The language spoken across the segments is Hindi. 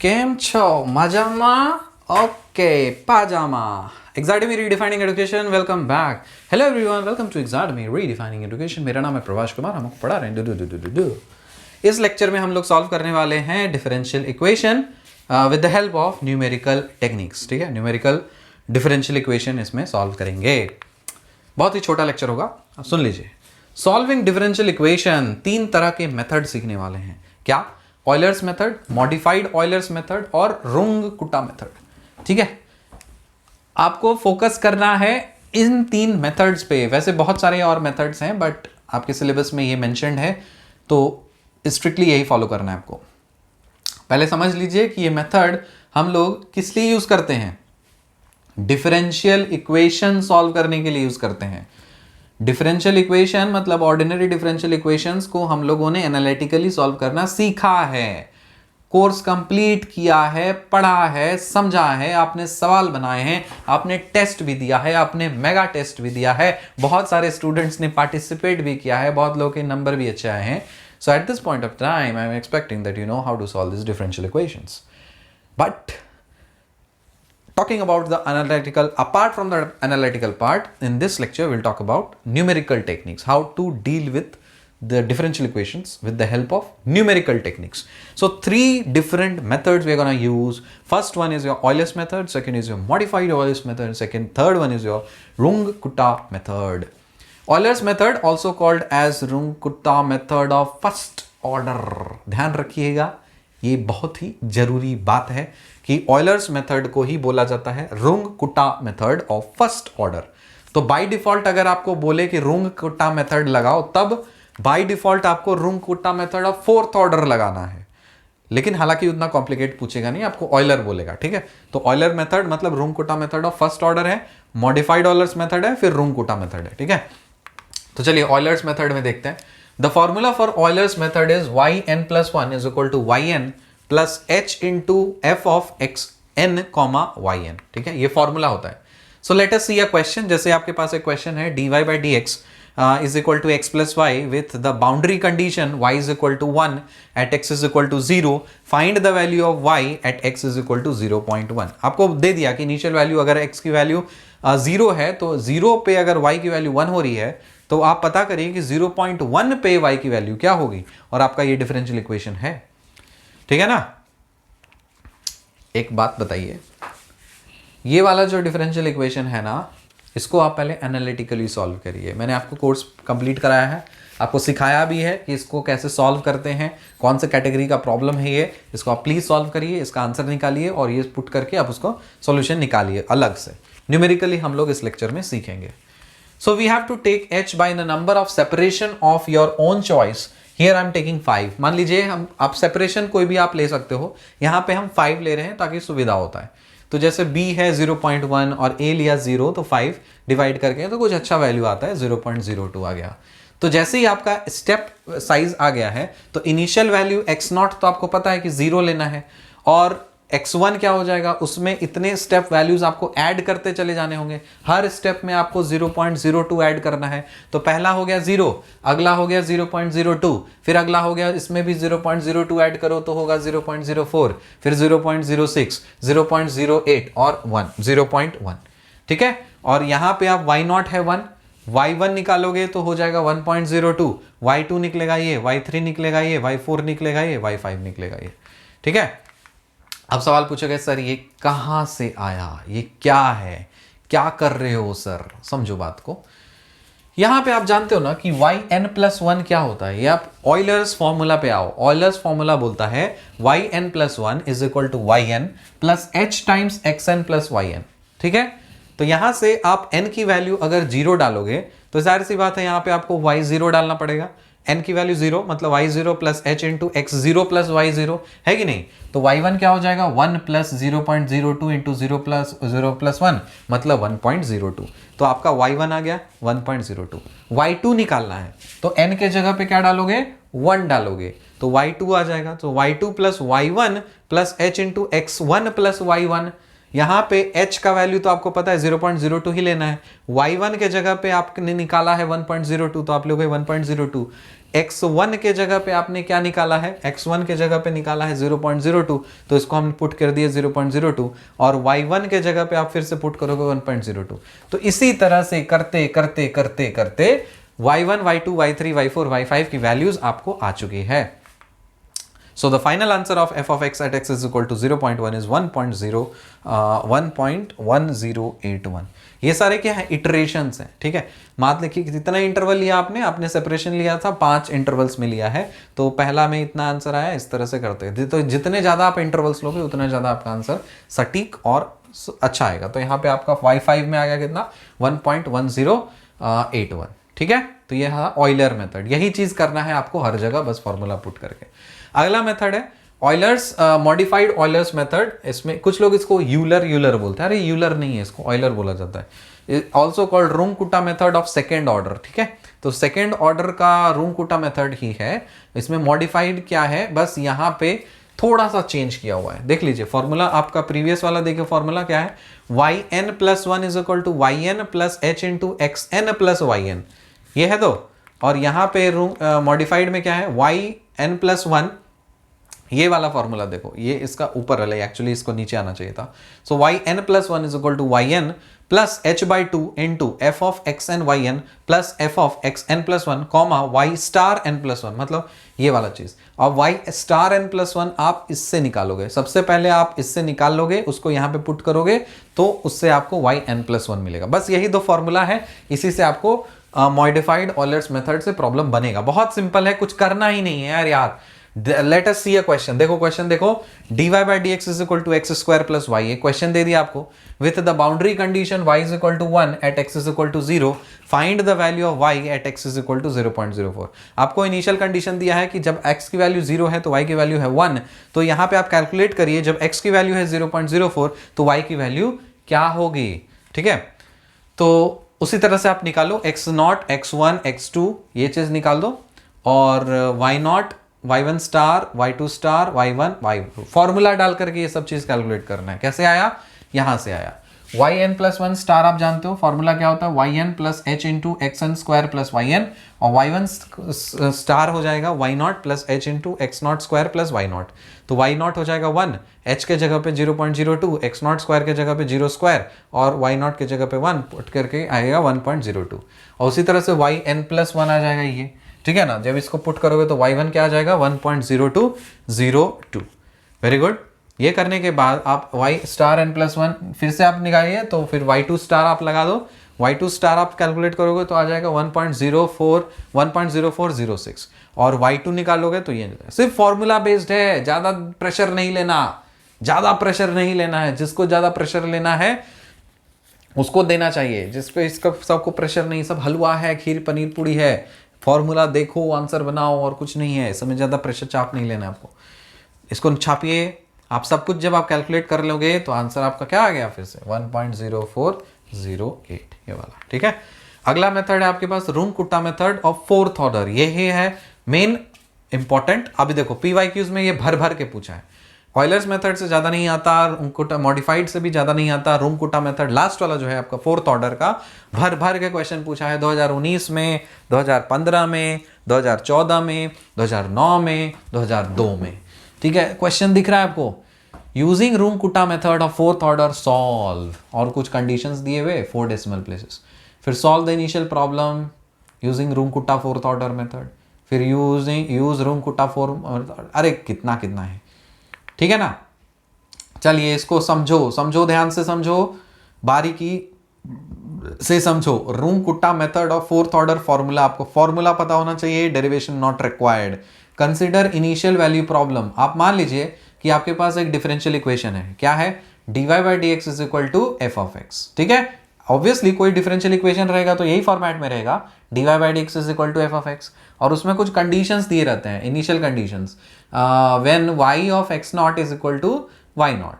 કેમ છો મજામાં? ઓકે પાજામા. Exademy Redefining Education, welcome back. Hello everyone, welcome to Exademy Redefining Education. मेरा नाम है प्रभाष कुमार. हम आपको पढ़ा रहे हैं इस लेक्चर में हम लोग सॉल्व करने वाले हैं differential equation with the help of numerical techniques. ठीक है, न्यूमेरिकल डिफरेंशियल इक्वेशन इसमें सॉल्व करेंगे. बहुत ही छोटा लेक्चर होगा, अब सुन लीजिए. सॉल्विंग डिफरेंशियल इक्वेशन, तीन तरह के मेथड सीखने वाले हैं. क्या? Euler's method, modified Euler's method और रुंग-कुटा मेथड. ठीक है, आपको फोकस करना है इन तीन मेथड्स पे. वैसे बहुत सारे और मेथड्स हैं बट आपके सिलेबस में ये मेंशन्ड है तो स्ट्रिक्टली यही फॉलो करना है आपको. पहले समझ लीजिए कि ये मेथड हम लोग किस लिए यूज करते हैं. डिफरेंशियल इक्वेशन सॉल्व करने के लिए यूज करते हैं. डिफरेंशियल इक्वेशन मतलब ऑर्डिनरी डिफरेंशियल इक्वेशंस को हम लोगों ने एनालिटिकली सॉल्व करना सीखा है, कोर्स कंप्लीट किया है, पढ़ा है, समझा है, आपने सवाल बनाए हैं, आपने टेस्ट भी दिया है, आपने मेगा टेस्ट भी दिया है, बहुत सारे स्टूडेंट्स ने पार्टिसिपेट भी किया है, बहुत लोगों के नंबर भी अच्छे आए हैं. So at this point of time I am expecting that you know how to solve this differential equations. But talking about the analytical, apart from the analytical part, in this lecture we'll talk about numerical techniques, how to deal with the differential equations with the help of numerical techniques. So three different methods we're going to use. First one is your Euler's method, second is your modified Euler's method, third one is your Runge-Kutta method. Euler's method also called as Runge-Kutta method of first order. ध्यान रखिएगा, ये बहुत ही जरूरी बात है कि ऑयलर्स मेथड को ही बोला जाता है रुंग-कुटा मेथड ऑफ फर्स्ट ऑर्डर. तो बाय डिफॉल्ट अगर आपको बोले कि रुंग-कुटा मेथड लगाओ तब बाय डिफॉल्ट आपको रुंग-कुटा मेथड ऑफ फोर्थ ऑर्डर लगाना है. लेकिन हालांकि उतना कॉम्प्लिकेट पूछेगा नहीं, आपको ऑयलर बोलेगा. ठीक है, तो ऑयलर मेथड मतलब रुंग-कुटा मेथड ऑफ फर्स्ट ऑर्डर है, मॉडिफाइड ऑयलर्स मेथड है, फिर रुंग-कुटा मेथड है. ठीक है, तो चलिए ऑयलर्स मेथड में देखते हैं. The formula for Euler's method is yn plus 1 is equal to yn plus h into f of x n comma yn. ठीक है, ये फॉर्मूला होता है. So let us see a question. जैसे आपके पास एक क्वेश्चन है dy by dx is equal to x plus y with the boundary condition y is equal to 1 at x is equal to 0. Find the value of y at x is equal to 0.1. आपको दे दिया कि इनिशियल वैल्यू अगर x की वैल्यू 0 है तो 0 पे अगर y की वैल्यू 1 हो रही है तो आप पता करिए कि 0.1 पे y की वैल्यू क्या होगी और आपका ये डिफरेंशियल इक्वेशन है. ठीक है ना. एक बात बताइए, ये वाला जो डिफरेंशियल इक्वेशन है ना, इसको आप पहले एनालिटिकली सॉल्व करिए. मैंने आपको कोर्स कंप्लीट कराया है, आपको सिखाया भी है कि इसको कैसे सॉल्व करते हैं, कौन से कैटेगरी का प्रॉब्लम है ये, इसको आप प्लीज सॉल्व करिए, इसका आंसर निकालिए और ये पुट करके आप उसको सॉल्यूशन निकालिए अलग से. न्यूमेरिकली हम लोग इस लेक्चर में सीखेंगे. So we have to take h by the number of separation of your own choice. Here I am taking 5. मान लीजिए हम आप सेपरेशन कोई भी आप ले सकते हो, यहाँ पे हम 5 ले रहे हैं ताकि सुविधा होता है. तो जैसे b है 0.1 और a लिया 0 तो 5 डिवाइड करके तो कुछ अच्छा वैल्यू आता है 0.02 आ गया. तो जैसे ही आपका स्टेप साइज आ गया है तो इनिशियल वैल्यू x0 तो आपको पता है कि 0 लेना है और x1 क्या हो जाएगा, उसमें इतने स्टेप वैल्यूज आपको ऐड करते चले जाने होंगे. हर स्टेप में आपको 0.02 ऐड करना है. तो पहला हो गया 0, अगला हो गया 0.02, फिर अगला हो गया इसमें भी 0.02 ऐड करो तो होगा 0.04, फिर 0.06, 0.08 और 0.1. ठीक है, और यहाँ पे आप y0 है 1, y1 निकालोगे तो हो जाएगा 1.02, y2 निकलेगा ये, y3 निकलेगा ये, y4 निकलेगा ये, y5 निकलेगा ये. ठीक है, अब सवाल पूछोगे सर ये कहां से आया, ये क्या है, क्या कर रहे हो सर. समझो बात को. यहां पे आप जानते हो ना कि yn plus 1 क्या होता है. ये आप ऑयलर्स फॉर्मूला पे आओ. ऑयलर्स फॉर्मूला बोलता है yn plus 1 is equal to yn plus h times xn plus yn. ठीक है, तो यहां से आप n की वैल्यू अगर 0 डालोगे तो जाहिर सी बात है यहां पे आपको y0 डालना पड़ेगा. n की वैल्यू 0 मतलब y0 plus h into x0 plus y0 है कि नहीं. तो y1 क्या हो जाएगा 1 प्लस 0.02 इंटू 0 प्लस 1 मतलब 1.02. तो आपका y1 आ गया 1.02. y2 निकालना है तो n के जगह पे क्या डालोगे 1 डालोगे तो y2 आ जाएगा. तो y2 plus y1 plus h into x1 plus y1. यहाँ पे h का वैल्यू तो आपको पता है 0.02 ही लेना है. y1 के जगह पे आपने निकाला है 1.02 तो आप लोगे 1.02. x1 के जगह पे आपने क्या निकाला है, x1 के जगह पे निकाला है 0.02, तो इसको हमने पुट कर दिया 0.02, और y1 के जगह पे आप फिर से पुट करोगे 1.02। तो इसी तरह से करते करते करते करते y1, y2, y3, y4, y5 की वैल्यूज आपको आ चुकी है। So the final answer of f of x at x is equal to 0.1 is 1.1081। ये सारे क्या है, इटरेशंस हैं, ठीक है। मान लीजिए कि कितना इंटरवल लिया आपने सेपरेशन लिया था 5 इंटरवल्स में लिया है, तो पहला में इतना आंसर आया, इस तरह से करते हैं। तो जितने ज्यादा आप इंटरवल्स लोगे उतना ज्यादा आपका आंसर सटीक और अच्छा आएगा। तो यहाँ पे आपका y5 में आ गया कितना, 1.1081, ठीक है। तो ये है ऑयलर मेथड, यही चीज करना है आपको हर जगह, बस फॉर्मूला पुट करके। अगला मेथड है ऑयलर्स, मॉडिफाइड ऑयलर्स मेथड। इसमें कुछ लोग इसको यूलर बोलते हैं, अरे यूलर नहीं है, इसको ऑयलर बोला जाता है। Also called Runge Kutta method of second order, ठीक है। तो सेकेंड ऑर्डर का रूंग-कुटा मेथड ही है। इसमें मॉडिफाइड क्या है, बस यहाँ पे थोड़ा सा चेंज किया हुआ है। देख लीजिए फॉर्मूला आपका प्रीवियस वाला, देखिए फॉर्मूला क्या है, yn + 1 is equal to yn + h into xn + yn, ये है तो। और यहाँ पे मॉडिफाइड में क्या है, yn + 1, ये वाला फॉर्मूला देखो, ये इसका ऊपर है, एक्चुअली इसको नीचे आना चाहिए था। So yn + 1 is equal to yn + h/2 into f of xn yn plus f of xn + 1 comma y star n + 1, मतलब ये वाला चीज। और y स्टार n + 1 आप इससे निकालोगे, सबसे पहले आप इससे निकाल लोगे, उसको यहाँ पे पुट करोगे तो उससे आपको yn + 1 मिलेगा। बस यही दो फॉर्मूला है, इसी से आपको मॉडिफाइड ऑयलर्स मेथड से प्रॉब्लम बनेगा। बहुत सिंपल है, कुछ करना ही नहीं है यार। Let us see a question. देखो क्वेश्चन देखो, dy/dx is equal to x² + y। एक क्वेश्चन दे दिया आपको, with the boundary condition y is equal to 1 at x is equal to 0, find the value of y at x is equal to 0.04। आपको इनिशियल कंडीशन दिया है कि जब x की वैल्यू 0 है तो y की वैल्यू है 1। तो यहाँ पे आप कैलकुलेट करिए, जब x की वैल्यू है 0.04 तो y की वैल्यू क्या होगी, ठीक है। तो उसी तरह से आप निकालो x0, x1, x2, ये चीज निकाल दो, और y0, y1 star, y2 star, y1, y2, formula डाल करके ये सब चीज कैलकुलेट करना है। कैसे आया, यहां से आया। yn + 1 स्टार आप जानते हो फॉर्मूला क्या होता है, yn + h into xn² + yn, और y1 स्टार हो जाएगा y0 + h into x0² + y0। तो y0 हो जाएगा 1, h के जगह पे 0.02, x0² के जगह पे 0² और y0 के जगह पे 1 पुट करके आएगा 1.02। और उसी तरह से yn + 1 आ जाएगा ये, ठीक है ना। जब इसको पुट करोगे तो y1 क्या आ जाएगा, 1.0202। Very good. ये करने के बाद आप y स्टार n + 1 फिर से आप निकालिए, तो फिर y2 स्टार आप लगा दो, y2 स्टार आप कैलकुलेट करोगे तो आ जाएगा 1.0406, और y2 निकालोगे तो ये सिर्फ फॉर्मूला बेस्ड है, ज्यादा प्रेशर नहीं लेना, ज्यादा प्रेशर नहीं लेना है। जिसको ज्यादा प्रेशर लेना है उसको देना चाहिए, जिसपे इसका सबको प्रेशर नहीं, सब हलवा है, खीर पनीर पूड़ी है, फॉर्मूला देखो आंसर बनाओ और कुछ नहीं है। इसमें ज्यादा प्रेशर चाप नहीं लेना आपको। इसको छापिए, आप सब कुछ जब आप कैलकुलेट कर लोगे तो आंसर आपका क्या आ गया, फिर से 1.0408, ये वाला, ठीक है। अगला मेथड है आपके पास रूंग-कुटा मेथड ऑफ 4th ऑर्डर। ये है मेन इंपॉर्टेंट। अभी देखो PYQs में ये भर भर के पूछा है। ऑयलर्स मेथड से ज्यादा नहीं आता, रूंग-कुटा मॉडिफाइड से भी ज्यादा नहीं आता। रूंग-कुटा मेथड लास्ट वाला जो है आपका 4th ऑर्डर का, भर भर के क्वेश्चन पूछा है 2019 में, 2015 में, 2014 में, 2009 में, 2002 में, ठीक है। क्वेश्चन दिख रहा है आपको, using Runge Kutta method of 4th order solve, और कुछ कंडीशंस दिए हुए 4 डेसिमल प्लेसेस। फिर solve the initial problem using Runge Kutta 4th order method, फिर यूज रूंग-कुटा 4, अरे कितना कितना है, ठीक है ना। चलिए इसको समझो ध्यान से समझो, बारीकी से समझो। Runge Kutta method of 4th order formula, आपको फॉर्मूला पता होना चाहिए, derivation not required. Consider initial value problem. आप मान लीजिए कि आपके पास एक डिफरेंशियल इक्वेशन है, क्या है, dy/dx is equal to f of x, ठीक है। ऑब्वियसली कोई डिफरेंशियल इक्वेशन रहेगा तो यही फॉर्मेट में रहेगा, dy/dx is equal to f of x, और उसमें कुछ कंडीशंस दिए रहते हैं, initial conditions, when y of x0 is equal to y0।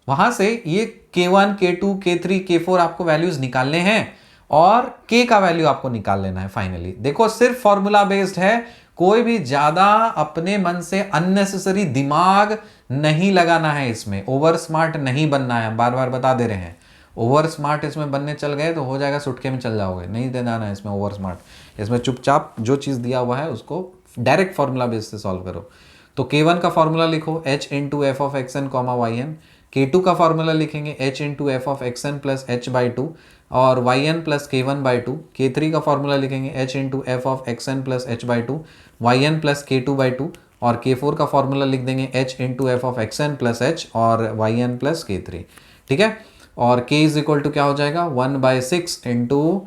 वहां से ये k1, k2, k3, k4 आपको वैल्यूज निकालने हैं, और k का वैल्यू आपको निकाल लेना है फाइनली। देखो सिर्फ फॉर्मूला बेस्ड है, कोई भी ज्यादा अपने मन से अननेसेसरी दिमाग नहीं लगाना है इसमें, ओवर स्मार्ट नहीं बनना है, बार बार बता दे रहे हैं। ओवर स्मार्ट इसमें बनने चल गए तो हो जाएगा, सुटके में चल जाओगे, नहीं देना है इसमें ओवर स्मार्ट। इसमें चुपचाप जो चीज दिया हुआ है उसको डायरेक्ट फॉर्मूला बेस से सॉल्व करो। तो k1 का फॉर्मूला लिखो h into F of x n comma y n, k2 का फॉर्मूला लिखेंगे h into F of x N plus h by two और Y N plus k1 by two, k3 का फॉर्मूला लिखेंगे h into F of x N plus h by two, y N plus k2 by two और k4 का फॉर्मूला लिख देंगे h into F of x N plus H और वाई एन प्लस k3। ठीक है, और k इज इक्वल टू क्या हो जाएगा 1/6 into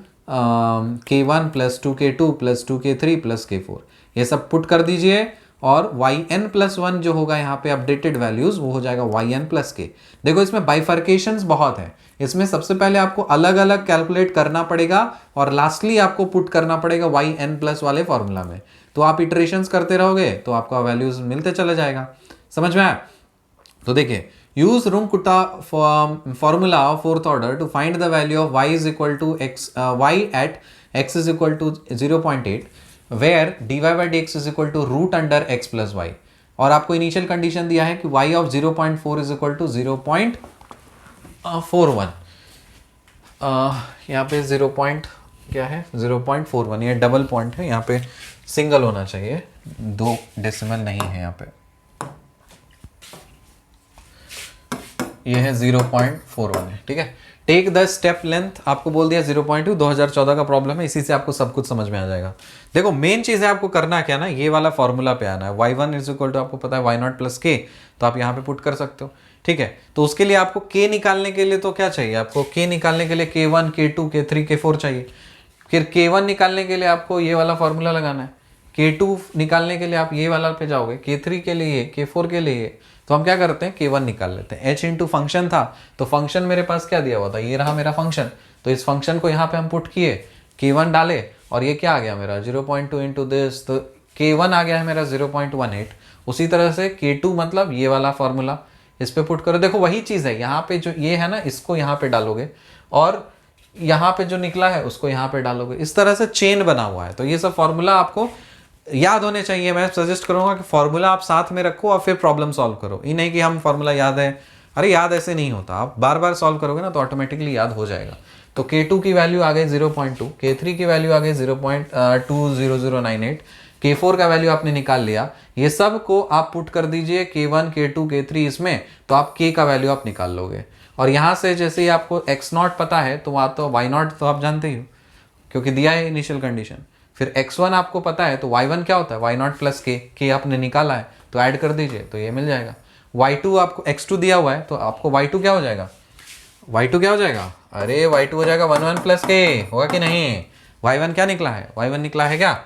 k1 plus 2k2 plus 2k3 plus k4, ये सब पुट कर दीजिए और yn प्लस 1 जो होगा यहाँ पे अपडेटेड वैल्यूज वो हो जाएगा yn प्लस k। देखो इसमें बाइफर्केशंस बहुत है, इसमें सबसे पहले आपको अलग अलग कैलकुलेट करना पड़ेगा और लास्टली आपको पुट करना पड़ेगा yn प्लस वाले फॉर्मूला में। तो आप इटरेशंस करते रहोगे तो आपका वैल्यूज मिलते चले जाएगा। समझ में आया? तो देखिए, use Runge-Kutta formula of fourth order to find the value of y is equal to x, y at x is equal to 0.8 where dy by dx is equal to root under x plus y। और आपको इनिशियल कंडीशन दिया है कि y of 0.4 is equal to 0.41। यहाँ पे 0. क्या है 0.41, ये डबल पॉइंट है, यहाँ पे सिंगल होना चाहिए, 2 डेसिमल नहीं है यहाँ पे। ये है 0.41 है। ठीक है, टेक द स्टेप लेंथ आपको बोल दिया 0.2, 2014 का प्रॉब्लम है, इसी से आपको सब कुछ समझ में आ जाएगा। देखो मेन चीज है आपको करना क्या ना, ये वाला फॉर्मूला पे आना है। y1 इज इक्वल टू आपको पता है y0 प्लस के, तो आप यहाँ पे पुट कर सकते हो। ठीक है, तो उसके लिए आपको k निकालने के लिए तो क्या चाहिए, आपको k निकालने के लिए k1 k2 k3 k4 चाहिए। फिर k1 निकालने के लिए आपको ये वाला फॉर्मूला लगाना है, k2 निकालने के लिए आप ये वाला पे जाओगे, k3 के लिए, k4 के लिए। तो हम क्या करते हैं, k1 निकाल लेते हैं। h इंटू फंक्शन था, तो फंक्शन मेरे पास क्या दिया हुआ था, ये रहा मेरा फंक्शन, तो इस फंक्शन को यहाँ पे हम पुट किए, k1 डाले और ये क्या आ गया मेरा 0.2 इंटू दिस, तो k1 आ गया है मेरा 0.18। उसी तरह से k2 मतलब ये वाला फॉर्मूला इस पे पुट करो। देखो वही चीज़ है, यहाँ पे जो ये है ना, इसको यहाँ पे डालोगे और यहाँ पे जो निकला है उसको यहाँ पे डालोगे, इस तरह से चेन बना हुआ है। तो ये सब फॉर्मूला आपको याद होने चाहिए। मैं सजेस्ट करूंगा कि फॉर्मूला आप साथ में रखो और फिर प्रॉब्लम सॉल्व करो। ये नहीं कि हम फॉर्मूला याद है, अरे याद ऐसे नहीं होता, आप बार बार सॉल्व करोगे ना तो ऑटोमेटिकली याद हो जाएगा। तो k2 की वैल्यू आ गई 0.2, k3 की वैल्यू आ गई 0.20098, k4 का वैल्यू आपने निकाल लिया। ये सब को आप पुट कर दीजिए k1 k2 k3 इसमें, तो आप k का वैल्यू आप निकाल लोगे। और यहाँ से जैसे ही आपको x0 पता है तो वहाँ तो y0 तो आप जानते ही हो क्योंकि दिया है इनिशियल कंडीशन। फिर x1 आपको पता है तो y1 क्या होता है, y0 प्लस k आपने निकाला है तो ऐड कर दीजिए तो ये मिल जाएगा। y2 आपको x2 दिया हुआ है तो आपको y2 क्या हो जाएगा, y2 क्या हो जाएगा, अरे y2 हो जाएगा 1 प्लस k, होगा कि नहीं। y1 क्या निकला है, y1 निकला है क्या,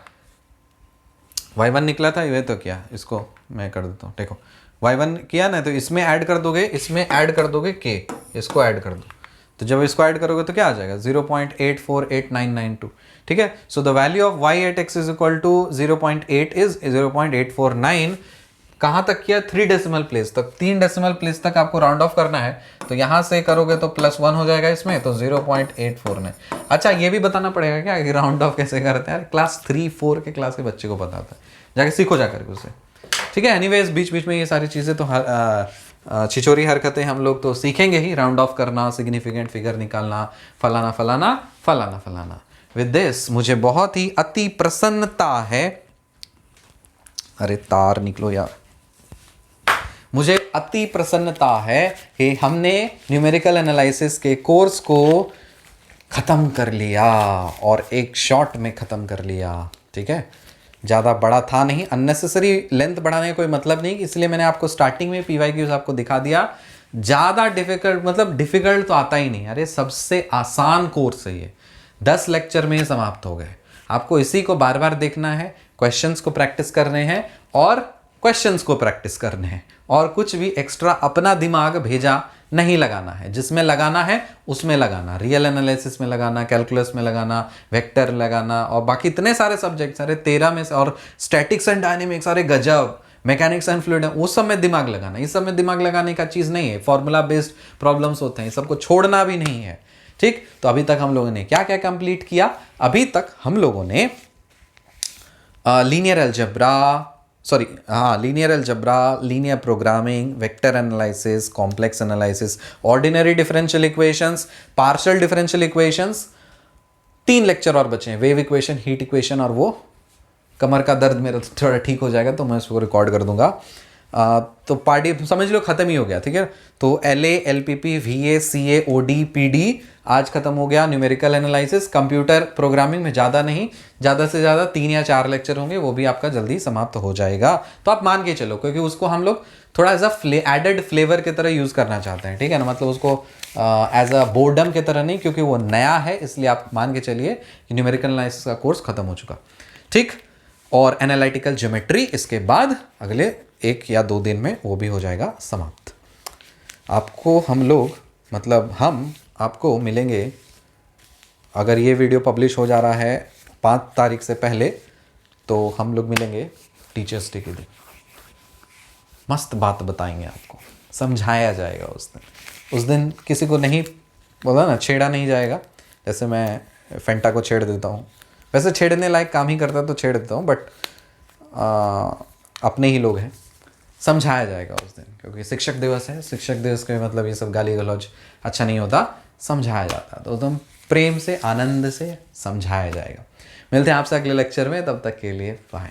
y1 निकला था ये, तो क्या इसको मैं कर देता हूँ। देखो y1 किया ना, तो इसमें ऐड कर दोगे, इसमें ऐड कर दोगे k, इसको ऐड कर दो, तो जब इसको ऐड करोगे तो क्या आ जाएगा 0.848992। ठीक है, so the value of y at x is equal to 0.8 is 0.849। कहाँ तक किया, 3 डेसिमल प्लेस तक, 3 डेसिमल प्लेस तक आपको राउंड ऑफ करना है। तो यहाँ से करोगे तो +1 हो जाएगा इसमें, तो 0.849। अच्छा ये भी बताना पड़ेगा क्या कि राउंड ऑफ कैसे करते हैं, क्लास 3-4 के क्लास के बच्चे को पता था, जाके सीखो जाकर उसे। ठीक है, एनीवेज बीच बीच में ये सारी चीज़ें तो छिचोरी हरकतें हम लोग तो सीखेंगे ही, राउंड ऑफ करना, सिग्निफिकेंट फिगर निकालना, फलाना फलाना फलाना फलाना। विद दिस मुझे बहुत ही अति प्रसन्नता है, अरे तार निकलो यार, मुझे अति प्रसन्नता है कि हमने न्यूमेरिकल एनालिसिस के कोर्स को ख़त्म कर लिया और एक शॉट में ख़त्म कर लिया। ठीक है, ज़्यादा बड़ा था नहीं, अननेसेसरी लेंथ बढ़ाने का कोई मतलब नहीं, इसलिए मैंने आपको स्टार्टिंग में PYQs आपको दिखा दिया। ज़्यादा डिफिकल्ट मतलब डिफिकल्ट तो आता ही नहीं, अरे सबसे आसान कोर्स है ये, 10 लेक्चर में समाप्त हो गए। आपको इसी को बार बार देखना है, क्वेश्चंस को प्रैक्टिस करने हैं और क्वेश्चंस को प्रैक्टिस करने हैं, और कुछ भी एक्स्ट्रा अपना दिमाग भेजा नहीं लगाना है। जिसमें लगाना है उसमें लगाना, रियल एनालिसिस में लगाना, कैलकुलस में लगाना, वेक्टर लगाना, और बाकी इतने सारे सब्जेक्ट, सारे 13 में से, और स्टैटिक्स एंड डायनेमिक्स, सारे गजब, मैकेनिक्स एंड फ्लूइड, उस सब में दिमाग लगाना। इस सब में दिमाग लगाने का चीज़ नहीं है, फॉर्मूला बेस्ड प्रॉब्लम्स होते हैं, सबको छोड़ना भी नहीं है। ठीक, तो अभी तक हम लोगों ने क्या क्या कंप्लीट किया, अभी तक हम लोगों ने linear algebra, linear programming, vector analysis, complex analysis, ordinary differential equations, partial differential equations, 3 lecture और बचे हैं, वेव इक्वेशन, हीट इक्वेशन और वो कमर का दर्द मेरा थोड़ा ठीक हो जाएगा तो मैं उसको रिकॉर्ड कर दूंगा। तो पार्टी समझ लो ख़त्म ही हो गया, ठीक है। तो LA LPP VA CA OD PD आज ख़त्म हो गया। न्यूमेरिकल एनालिसिस, कंप्यूटर प्रोग्रामिंग में ज़्यादा नहीं, ज़्यादा से ज़्यादा 3 या 4 लेक्चर होंगे, वो भी आपका जल्दी समाप्त हो जाएगा। तो आप मान के चलो, क्योंकि उसको हम लोग थोड़ा एज एडेड फ्लेवर की तरह यूज़ करना चाहते हैं, ठीक है ना। मतलब उसको एज अ बोर्डम की तरह नहीं, क्योंकि वो नया है, इसलिए आप मान के चलिए कि न्यूमेरिकल एनालिसिस का कोर्स ख़त्म हो चुका, ठीक। और एनालिटिकल ज्योमेट्री इसके बाद अगले 1 या 2 दिन में वो भी हो जाएगा समाप्त। आपको हम लोग मतलब हम आपको मिलेंगे, अगर ये वीडियो पब्लिश हो जा रहा है 5 तारीख से पहले, तो हम लोग मिलेंगे टीचर्स डे के दिन। मस्त बात बताएंगे आपको, समझाया जाएगा उस दिन किसी को नहीं बोला ना, छेड़ा नहीं जाएगा। जैसे मैं फेंटा को छेड़ देता हूँ, वैसे छेड़ने लायक काम ही करता तो छेड़ देता हूँ, बट अपने ही लोग हैं। समझाया जाएगा उस दिन, क्योंकि शिक्षक दिवस है। शिक्षक दिवस के मतलब ये सब गाली गलौज अच्छा नहीं होता, समझाया जाता है। तो एकदम प्रेम से आनंद से समझाया जाएगा। मिलते हैं आपसे अगले लेक्चर में, तब तक के लिए बाय।